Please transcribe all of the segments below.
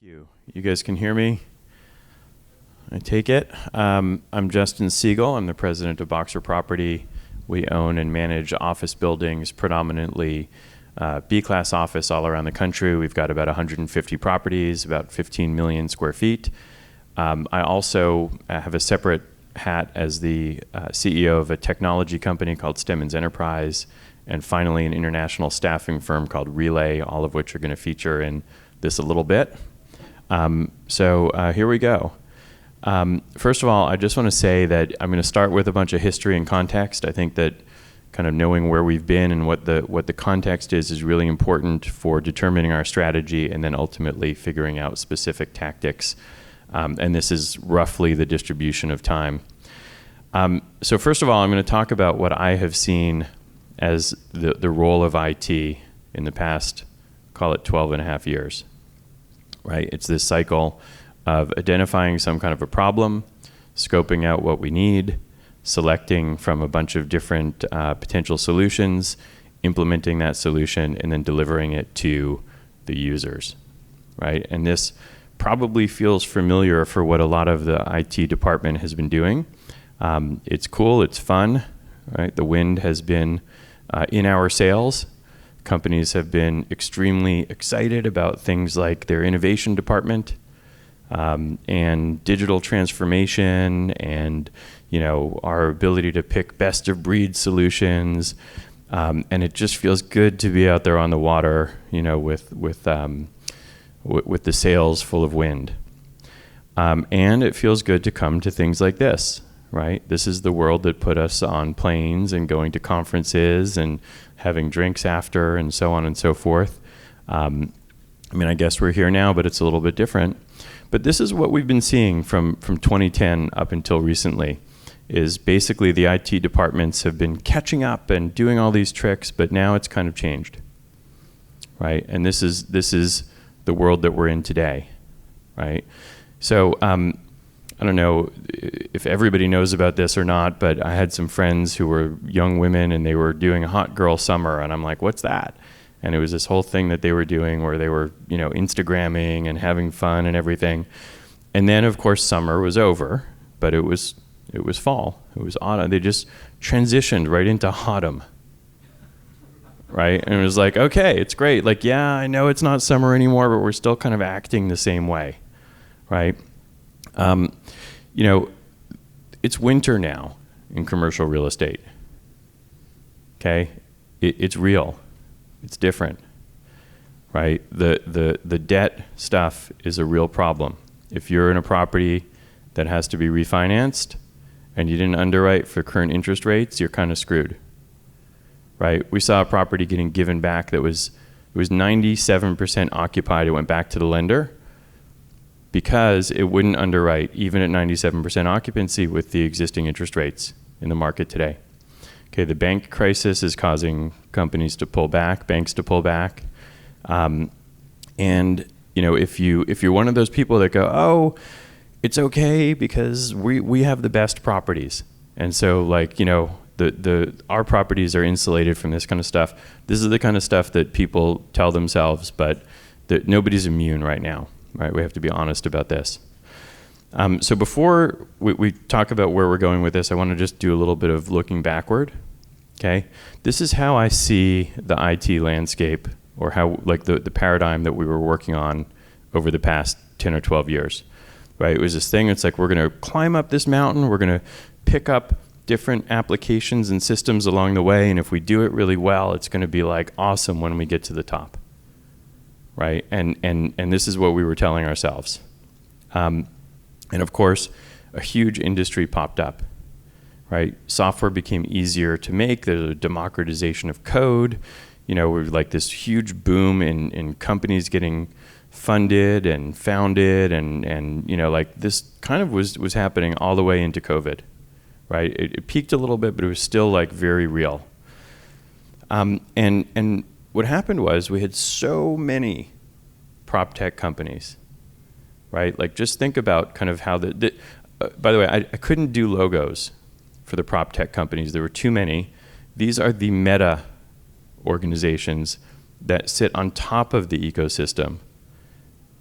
you. You guys can hear me? I take it. I'm Justin Segal. I'm the president of Boxer Property. We own and manage office buildings, predominantly B-class office all around the country. We've got about 150 properties, about 15 million square feet. I also have a separate hat as the CEO of a technology company called Stemmons Enterprise, and finally an international staffing firm called Relay, all of which are going to feature in this a little bit. So here we go. First of all, I just want to say that I'm going to start with a bunch of history and context. I think that kind of knowing where we've been and what the context is really important for determining our strategy and then ultimately figuring out specific tactics. And this is roughly the distribution of time. So first of all, I'm going to talk about what I have seen as the role of IT in the past, call it 12 and a half years. Right? It's this cycle of identifying some kind of a problem, scoping out what we need, selecting from a bunch of different potential solutions, implementing that solution, and then delivering it to the users. Right? And this probably feels familiar for what a lot of the IT department has been doing. It's cool, it's fun. Right? The wind has been in our sails. Companies have been extremely excited about things like their innovation department and digital transformation, and our ability to pick best of breed solutions. And it just feels good to be out there on the water, with the sails full of wind. And it feels good to come to things like this. Right? This is the world that put us on planes and going to conferences and having drinks after and so on and so forth. I guess we're here now, but it's a little bit different. But this is what we've been seeing from 2010 up until recently, is basically the IT departments have been catching up and doing all these tricks, but now it's kind of changed. Right? And this is the world that we're in today. Right? So, I don't know if everybody knows about this or not, but I had some friends who were young women and they were doing a hot girl summer, and I'm like, what's that? And it was this whole thing that they were doing where they were, Instagramming and having fun and everything. And then of course summer was over, but it was fall, it was autumn. They just transitioned right into autumn. Right? And it was like, okay, it's great. Like, yeah, I know it's not summer anymore, but we're still kind of acting the same way. Right? It's winter now in commercial real estate. Okay? It's real. It's different. Right? The debt stuff is a real problem. If you're in a property that has to be refinanced and you didn't underwrite for current interest rates, you're kind of screwed. Right? We saw a property getting given back that was 97% occupied. It went back to the lender because it wouldn't underwrite even at 97% occupancy with the existing interest rates in the market today. Okay, the bank crisis is causing companies to pull back, banks to pull back. And if you're one of those people that go, oh, it's okay because we have the best properties. And so our properties are insulated from this kind of stuff. This is the kind of stuff that people tell themselves, but that nobody's immune right now. Right, we have to be honest about this. So before we talk about where we're going with this, I want to just do a little bit of looking backward. Okay, this is how I see the IT landscape, or how the paradigm that we were working on over the past 10 or 12 years. Right, it was this thing. It's like we're going to climb up this mountain. We're going to pick up different applications and systems along the way, and if we do it really well, it's going to be like awesome when we get to the top. Right, and this is what we were telling ourselves. And of course, a huge industry popped up. Right, software became easier to make. There's a democratization of code. We're like this huge boom in companies getting funded and founded, and this kind of was happening all the way into COVID. Right, it peaked a little bit, but it was still very real. And what happened was we had so many prop tech companies, right? Just think about kind of how by the way, I couldn't do logos for the prop tech companies. There were too many. These are the meta organizations that sit on top of the ecosystem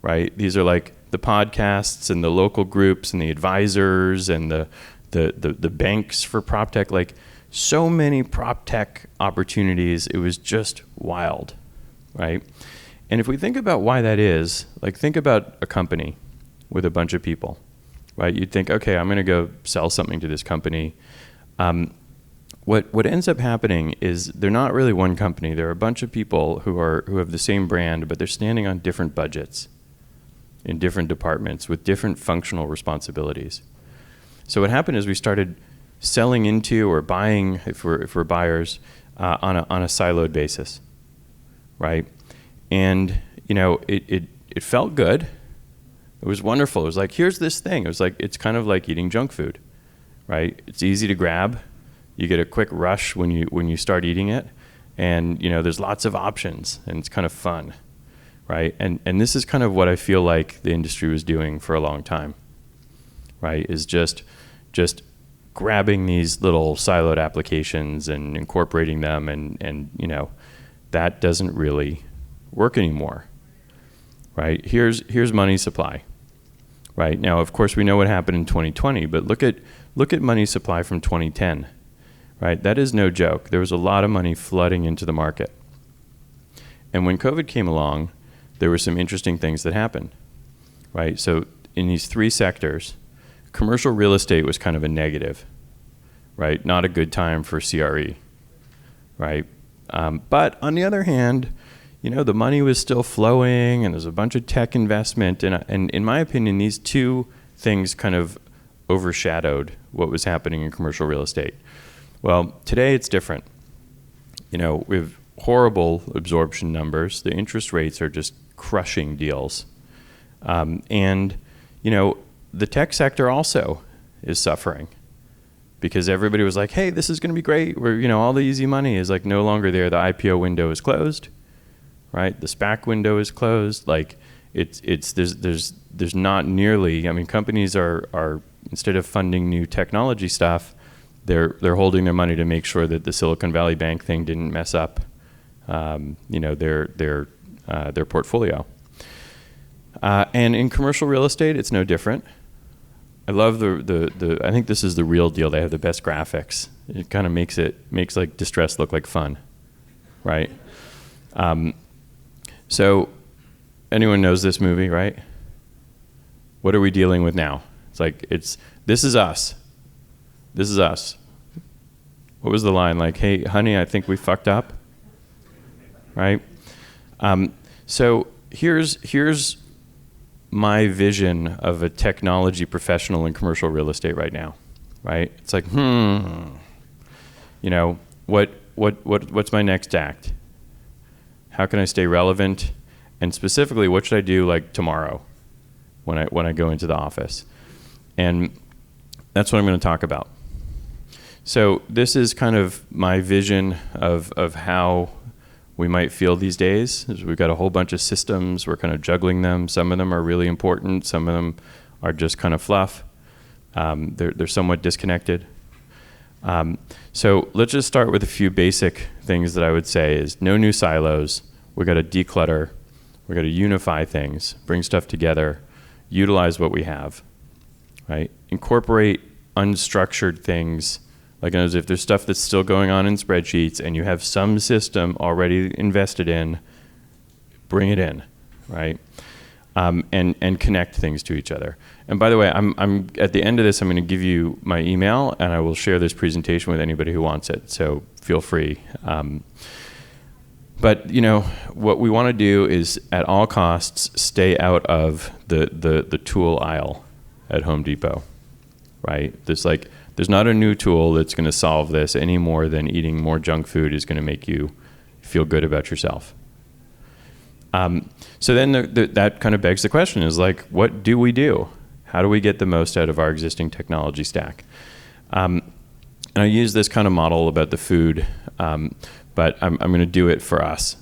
right? These are like the podcasts and the local groups and the advisors and the banks for prop tech, like so many prop tech opportunities. It was just wild, right? And if we think about why that is, like think about a company with a bunch of people, right? You'd think, okay, I'm going to go sell something to this company. What ends up happening is they're not really one company. They're a bunch of people who have the same brand, but they're standing on different budgets in different departments with different functional responsibilities. So what happened is we started selling into or buying, if we're buyers, on a siloed basis, right? And it felt good. It was wonderful. It was like, here's this thing. It was like, it's kind of like eating junk food, right? It's easy to grab. You get a quick rush when you start eating it, and there's lots of options, and it's kind of fun, right? And this is kind of what I feel like the industry was doing for a long time, right? Is just grabbing these little siloed applications and incorporating them, and that doesn't really work anymore, right? Here's money supply, right? Now, of course, we know what happened in 2020, but look at money supply from 2010, right? That is no joke. There was a lot of money flooding into the market. And when COVID came along, there were some interesting things that happened, right? So in these three sectors, commercial real estate was kind of a negative, right? Not a good time for CRE, right? But on the other hand, the money was still flowing, and there's a bunch of tech investment. And in my opinion, these two things kind of overshadowed what was happening in commercial real estate. Well, today it's different. We have horrible absorption numbers. The interest rates are just crushing deals. And the tech sector also is suffering because everybody was like, hey, this is going to be great. Where, all the easy money is like no longer there. The IPO window is closed, right? The SPAC window is closed. Like there's not nearly, companies are instead of funding new technology stuff, they're holding their money to make sure that the Silicon Valley Bank thing didn't mess up, their portfolio. And in commercial real estate, it's no different. I love I think this is the real deal. They have the best graphics. It kind of makes like distress look like fun, right? So anyone knows this movie, right? What are we dealing with now? This is us. This is us. What was the line? Like, hey, honey, I think we fucked up, right? So here's my vision of a technology professional in commercial real estate right now, right? It's like, what's my next act? How can I stay relevant? And specifically, what should I do like tomorrow when I go into the office? And that's what I'm going to talk about. So this is kind of my vision of how we might feel these days. We've got a whole bunch of systems. We're kind of juggling them. Some of them are really important. Some of them are just kind of fluff. They're somewhat disconnected. So let's just start with a few basic things that I would say is no new silos. We've got to declutter. We've got to unify things, bring stuff together, utilize what we have, right? Incorporate unstructured things. Like as if there's stuff that's still going on in spreadsheets and you have some system already invested in, bring it in, right? And connect things to each other. And by the way, I'm at the end of this, I'm going to give you my email and I will share this presentation with anybody who wants it. So feel free. But what we want to do is at all costs stay out of the tool aisle at Home Depot, right? There's not a new tool that's going to solve this any more than eating more junk food is going to make you feel good about yourself. So then that kind of begs the question is like, what do we do? How do we get the most out of our existing technology stack? And I use this kind of model about the food, but I'm going to do it for us,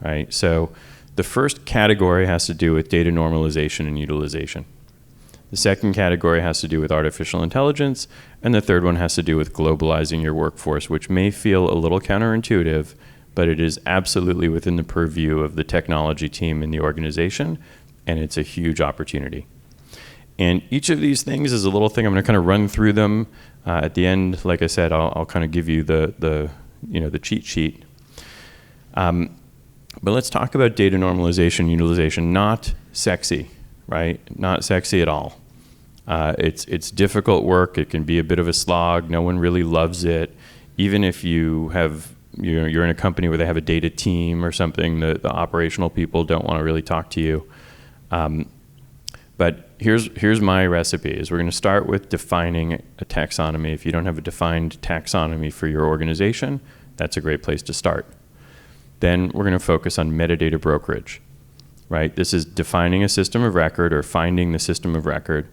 right? So the first category has to do with data normalization and utilization. The second category has to do with artificial intelligence, and the third one has to do with globalizing your workforce, which may feel a little counterintuitive, but it is absolutely within the purview of the technology team in the organization, and it's a huge opportunity. And each of these things is a little thing. I'm going to kind of run through them. At the end, like I said, I'll kind of give you the cheat sheet. But let's talk about data normalization, utilization. Not sexy, right? Not sexy at all. It's difficult work. It can be a bit of a slog. No one really loves it. Even if you're in a company where they have a data team or something, the operational people don't want to really talk to you. But here's my recipe. Is we're going to start with defining a taxonomy. If you don't have a defined taxonomy for your organization, that's a great place to start. Then we're going to focus on metadata brokerage, right? This is defining a system of record or finding the system of record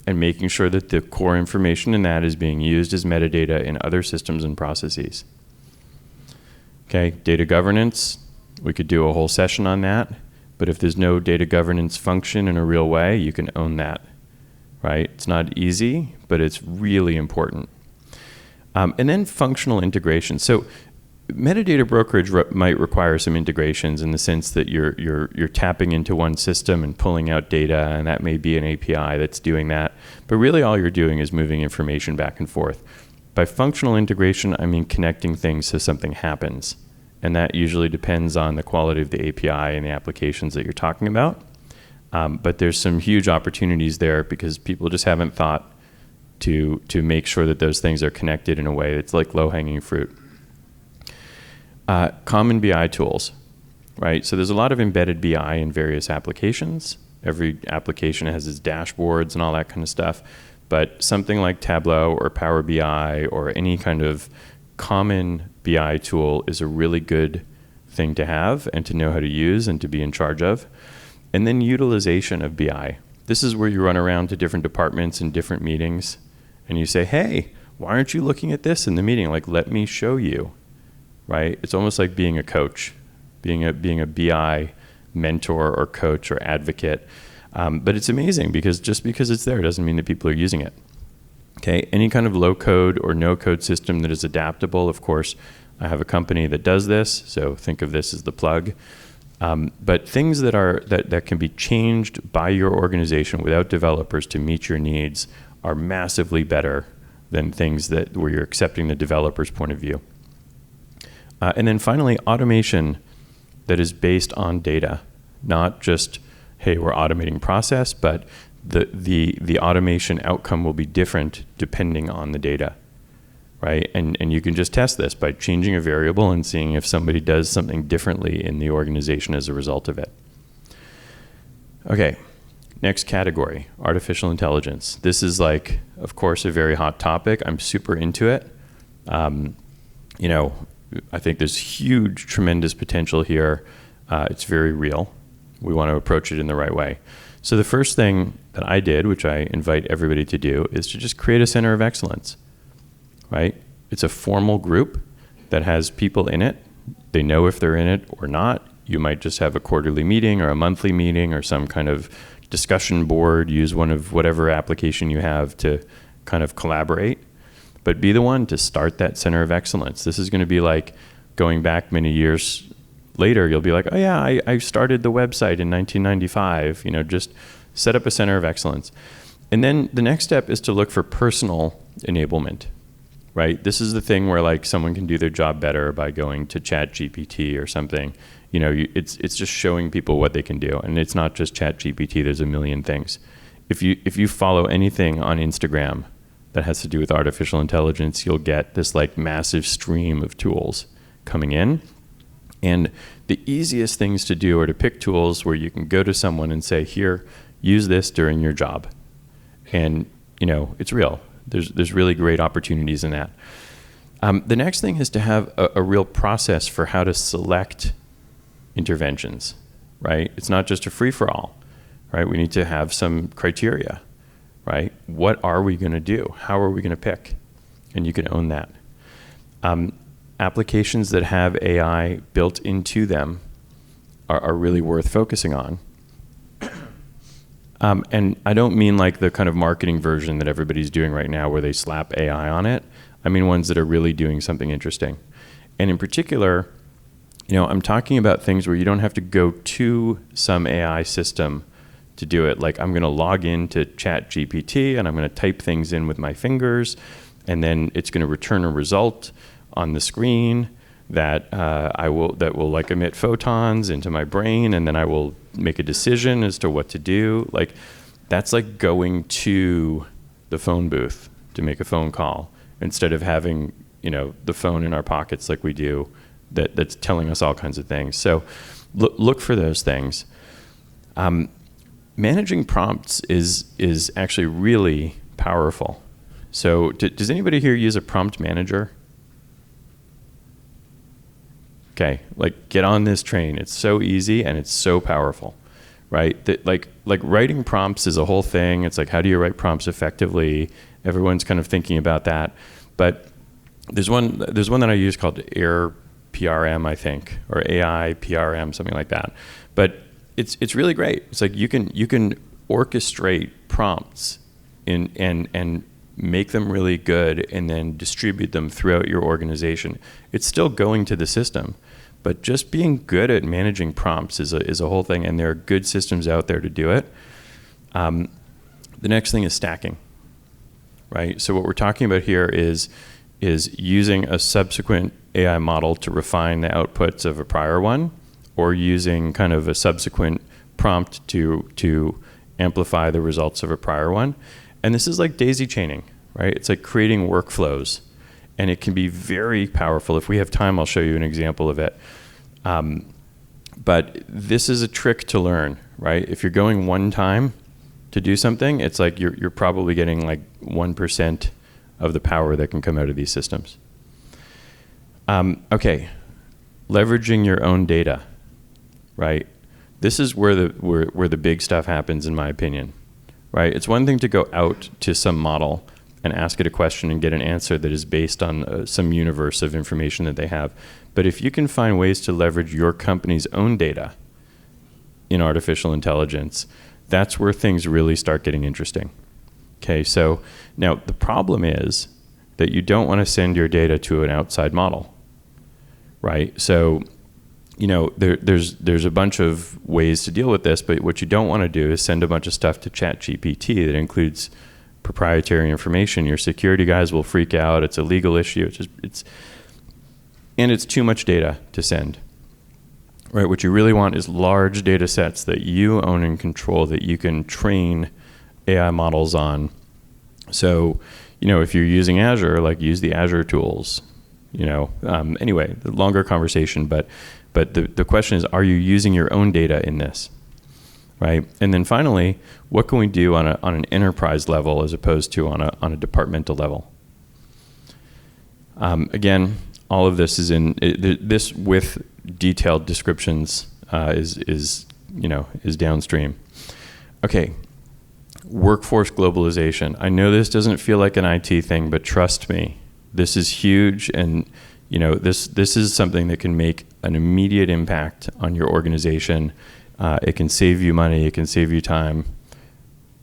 and making sure that the core information in that is being used as metadata in other systems and processes. Okay, data governance, we could do a whole session on that. But if there's no data governance function in a real way, you can own that, right? It's not easy, but it's really important. And then functional integration. So metadata brokerage might require some integrations in the sense that you're tapping into one system and pulling out data, and that may be an API that's doing that. But really all you're doing is moving information back and forth. By functional integration, I mean connecting things so something happens. And that usually depends on the quality of the API and the applications that you're talking about. But there's some huge opportunities there because people just haven't thought to make sure that those things are connected in a way that's like low-hanging fruit. Common BI tools, right? So there's a lot of embedded BI in various applications. Every application has its dashboards and all that kind of stuff. But something like Tableau or Power BI or any kind of common BI tool is a really good thing to have and to know how to use and to be in charge of. And then utilization of BI. This is where you run around to different departments and different meetings and you say, hey, why aren't you looking at this in the meeting? Like, let me show you, right? It's almost like being a coach, being a BI mentor or coach or advocate. But it's amazing because just because it's there doesn't mean that people are using it. Okay, any kind of low code or no code system that is adaptable, of course, I have a company that does this, so think of this as the plug. But things that can be changed by your organization without developers to meet your needs are massively better than things where you're accepting the developer's point of view. And then finally, automation that is based on data, not just, hey, we're automating process, but the automation outcome will be different depending on the data, right? And you can just test this by changing a variable and seeing if somebody does something differently in the organization as a result of it. Okay, next category, artificial intelligence. This is like, of course, a very hot topic. I'm super into it. I think there's huge, tremendous potential here. It's very real. We want to approach it in the right way. So the first thing that I did, which I invite everybody to do, is to just create a center of excellence, right? It's a formal group that has people in it. They know if they're in it or not. You might just have a quarterly meeting or a monthly meeting or some kind of discussion board. Use one of whatever application you have to kind of collaborate. But be the one to start that center of excellence. This is going to be like going back many years later, you'll be like, oh yeah, I started the website in 1995. Just set up a center of excellence. And then the next step is to look for personal enablement, right? This is the thing where like someone can do their job better by going to ChatGPT or something. It's just showing people what they can do. And it's not just ChatGPT, there's a million things. If you follow anything on Instagram that has to do with artificial intelligence, you'll get this like massive stream of tools coming in. And the easiest things to do are to pick tools where you can go to someone and say, here, use this during your job. And, it's real. There's really great opportunities in that. The next thing is to have a real process for how to select interventions, right? It's not just a free-for-all, right? We need to have some criteria, right? What are we going to do? How are we going to pick? And you can own that. Applications that have AI built into them are really worth focusing on. And I don't mean like the kind of marketing version that everybody's doing right now where they slap AI on it. I mean ones that are really doing something interesting. And in particular, I'm talking about things where you don't have to go to some AI system to do it. Like I'm going to log into ChatGPT and I'm going to type things in with my fingers, and then it's going to return a result on the screen that will like emit photons into my brain, and then I will make a decision as to what to do. Like that's like going to the phone booth to make a phone call instead of having, the phone in our pockets like we do that's telling us all kinds of things. So look for those things. Managing prompts is actually really powerful. So does anybody here use a prompt manager? Okay, like get on this train. It's so easy and it's so powerful, right? That like writing prompts is a whole thing. It's like, how do you write prompts effectively? Everyone's kind of thinking about that. But there's one that I use called Air PRM, I think, or AI PRM, something like that. But it's really great. It's like you can orchestrate prompts and make them really good and then distribute them throughout your organization. It's still going to the system, but just being good at managing prompts is a whole thing, and there are good systems out there to do it. The next thing is stacking, right? So what we're talking about here is using a subsequent AI model to refine the outputs of a prior one, or using kind of a subsequent prompt to amplify the results of a prior one. And this is like daisy chaining, right? It's like creating workflows, and it can be very powerful. If we have time, I'll show you an example of it. But this is a trick to learn, right? If you're going one time to do something, it's like you're probably getting like 1% of the power that can come out of these systems. Okay, leveraging your own data, right? This is where the big stuff happens, in my opinion, right? It's one thing to go out to some model and ask it a question and get an answer that is based on some universe of information that they have. But if you can find ways to leverage your company's own data in artificial intelligence, that's where things really start getting interesting. Okay, so now the problem is that you don't want to send your data to an outside model, right? So, there's a bunch of ways to deal with this, but what you don't want to do is send a bunch of stuff to ChatGPT that includes proprietary information. Your security guys will freak out. It's a legal issue. And it's too much data to send, right? What you really want is large data sets that you own and control, that you can train AI models on. So, if you're using Azure, like use the Azure tools, anyway, the longer conversation, but the question is, are you using your own data in this, right? And then finally, what can we do on an enterprise level as opposed to on a departmental level? Again, all of this is this with detailed descriptions is downstream. Okay, workforce globalization. I know this doesn't feel like an IT thing, but trust me, this is huge, and this is something that can make an immediate impact on your organization. It can save you money. It can save you time.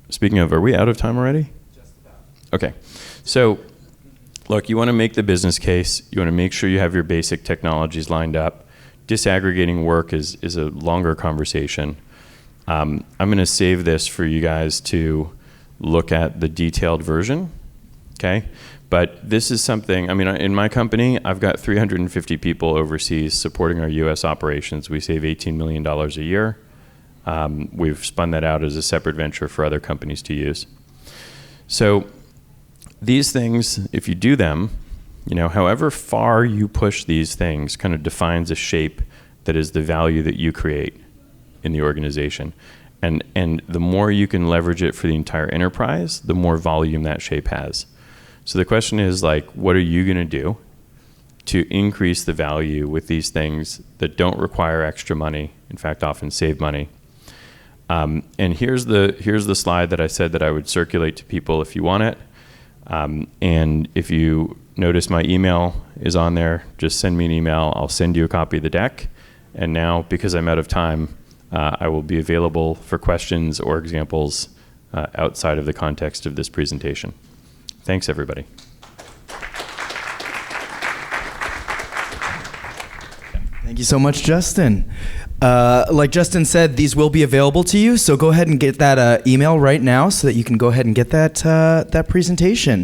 Speaking of, are we out of time already? Just about. Okay. So, look, you want to make the business case. You want to make sure you have your basic technologies lined up. Disaggregating work is a longer conversation. I'm going to save this for you guys to look at the detailed version, okay? But this is something, in my company, I've got 350 people overseas supporting our U.S. operations. We save $18 million a year. We've spun that out as a separate venture for other companies to use. So these things, if you do them, however far you push these things kind of defines a shape that is the value that you create in the organization. And the more you can leverage it for the entire enterprise, the more volume that shape has. So the question is, what are you going to do to increase the value with these things that don't require extra money, in fact, often save money? And here's the slide that I said that I would circulate to people if you want it. And if you notice, my email is on there. Just send me an email. I'll send you a copy of the deck. And now, because I'm out of time, I will be available for questions or examples outside of the context of this presentation. Thanks, everybody. Thank you. you so much, Justin. Like Justin said, these will be available to you, so go ahead and get that email right now so that you can go ahead and get that presentation.